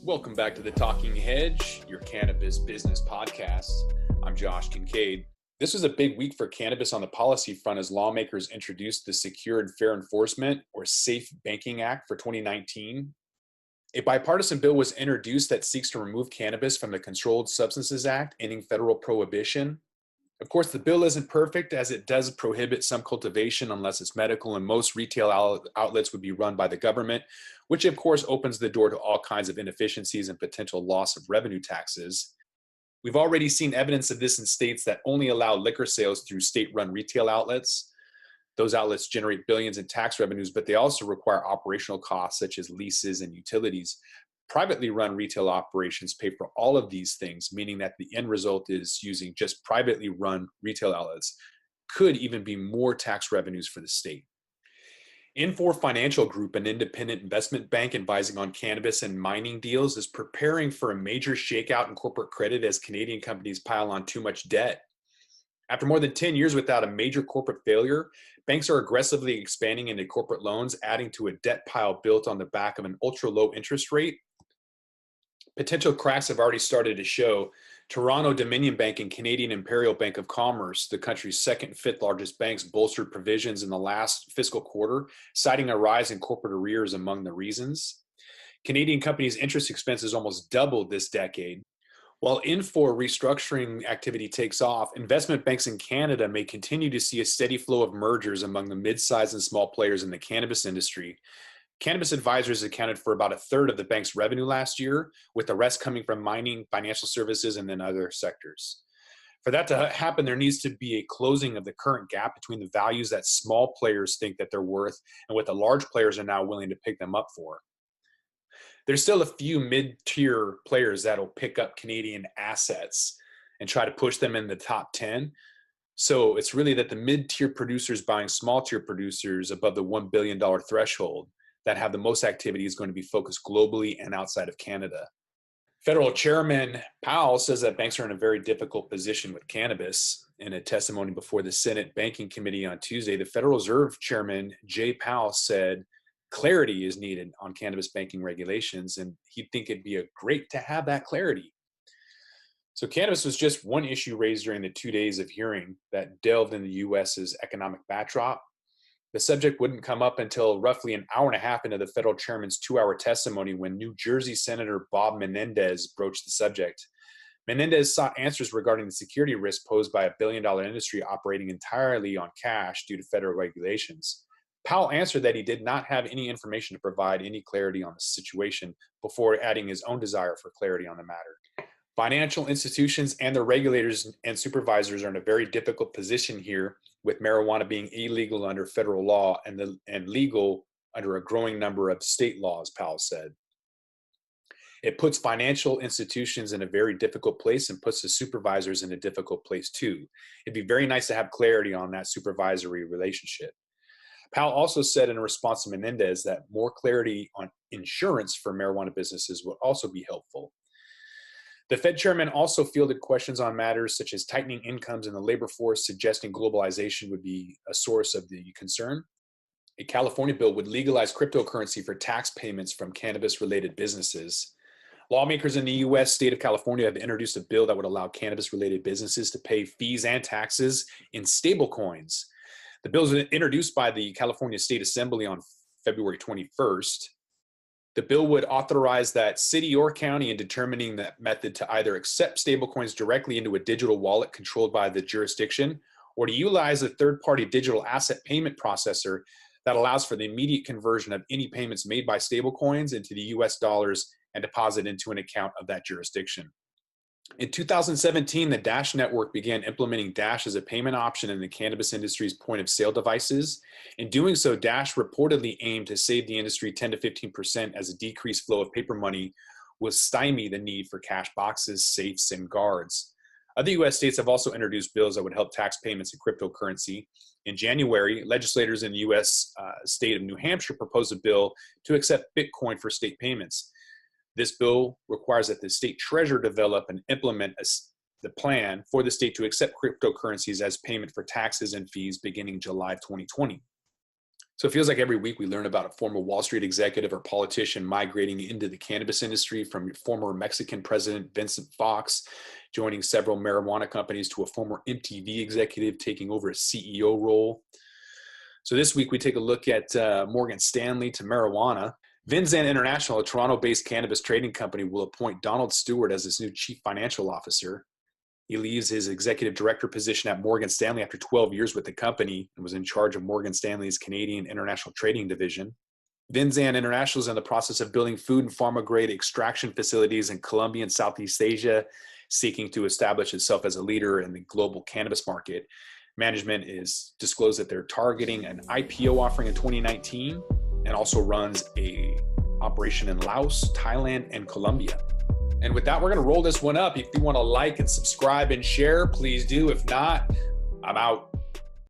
Welcome back to the Talking Hedge, your cannabis business podcast. I'm Josh Kincaid. This was a big week for cannabis on the policy front as lawmakers introduced the Secure and Fair Enforcement, or SAFE Banking Act for 2019. A bipartisan bill was introduced that seeks to remove cannabis from the Controlled Substances Act, ending federal prohibition. Of course, the bill isn't perfect as it does prohibit some cultivation unless it's medical, and most retail outlets would be run by the government, which of course opens the door to all kinds of inefficiencies and potential loss of revenue taxes. We've already seen evidence of this in states that only allow liquor sales through state-run retail outlets. Those outlets generate billions in tax revenues, but they also require operational costs such as leases and utilities. Privately run retail operations pay for all of these things, meaning that the end result is using just privately run retail outlets could even be more tax revenues for the state. Infor Financial Group, an independent investment bank advising on cannabis and mining deals, is preparing for a major shakeout in corporate credit as Canadian companies pile on too much debt. After more than 10 years without a major corporate failure, banks are aggressively expanding into corporate loans, adding to a debt pile built on the back of an ultra-low interest rate. Potential cracks have already started to show. Toronto Dominion Bank and Canadian Imperial Bank of Commerce, the country's second and fifth largest banks, bolstered provisions in the last fiscal quarter, citing a rise in corporate arrears among the reasons. Canadian companies' interest expenses almost doubled this decade. While Infor restructuring activity takes off, investment banks in Canada may continue to see a steady flow of mergers among the mid-sized and small players in the cannabis industry. Cannabis advisors accounted for about a third of the bank's revenue last year, with the rest coming from mining, financial services, and then other sectors. For that to happen, there needs to be a closing of the current gap between the values that small players think that they're worth and what the large players are now willing to pick them up for. There's still a few mid-tier players that'll pick up Canadian assets and try to push them in the top 10. So it's really that the mid-tier producers buying small-tier producers above the $1 billion threshold that have the most activity is going to be focused globally and outside of Canada. Federal Chairman Powell says that banks are in a very difficult position with cannabis. In a testimony before the Senate Banking Committee on Tuesday, the Federal Reserve Chairman Jay Powell said clarity is needed on cannabis banking regulations, and he'd think it'd be great to have that clarity. So cannabis was just one issue raised during the 2 days of hearing that delved into the U.S.'s economic backdrop. The subject wouldn't come up until roughly an hour and a half into the federal chairman's 2-hour testimony when New Jersey Senator Bob Menendez broached the subject. Menendez sought answers regarding the security risk posed by a billion-dollar industry operating entirely on cash due to federal regulations. Powell answered that he did not have any information to provide any clarity on the situation before adding his own desire for clarity on the matter. Financial institutions and their regulators and supervisors are in a very difficult position here, with marijuana being illegal under federal law and legal under a growing number of state laws, Powell said. It puts financial institutions in a very difficult place and puts the supervisors in a difficult place too. It'd be very nice to have clarity on that supervisory relationship. Powell also said in response to Menendez that more clarity on insurance for marijuana businesses would also be helpful. The Fed chairman also fielded questions on matters such as tightening incomes in the labor force, suggesting globalization would be a source of the concern. A California bill would legalize cryptocurrency for tax payments from cannabis-related businesses. Lawmakers in the U.S. state of California have introduced a bill that would allow cannabis-related businesses to pay fees and taxes in stablecoins. The bill was introduced by the California State Assembly on February 21st. The bill would authorize that city or county in determining that method to either accept stablecoins directly into a digital wallet controlled by the jurisdiction, or to utilize a third-party digital asset payment processor that allows for the immediate conversion of any payments made by stablecoins into the US dollars and deposit into an account of that jurisdiction. In 2017, the Dash network began implementing Dash as a payment option in the cannabis industry's point-of-sale devices. In doing so, Dash reportedly aimed to save the industry 10 to 15% as a decreased flow of paper money would stymie the need for cash boxes, safes, and guards. Other U.S. states have also introduced bills that would help tax payments in cryptocurrency. In January, legislators in the U.S. State of New Hampshire proposed a bill to accept Bitcoin for state payments. This bill requires that the state treasurer develop and implement the plan for the state to accept cryptocurrencies as payment for taxes and fees beginning July of 2020. So it feels like every week we learn about a former Wall Street executive or politician migrating into the cannabis industry, from former Mexican President Vincent Fox joining several marijuana companies to a former MTV executive taking over a CEO role. So this week we take a look at Morgan Stanley to marijuana. Resigns International, a Toronto-based cannabis trading company, will appoint Donald Stewart as its new chief financial officer. He leaves his executive director position at Morgan Stanley after 12 years with the company and was in charge of Morgan Stanley's Canadian International Trading Division. Resigns International is in the process of building food and pharma-grade extraction facilities in Colombia and Southeast Asia, seeking to establish itself as a leader in the global cannabis market. Management is disclosed that they're targeting an IPO offering in 2019 and also runs a operation in Laos, Thailand, and Colombia. And with that, we're going to roll this one up. If you want to like and subscribe and share, please do. If not, I'm out.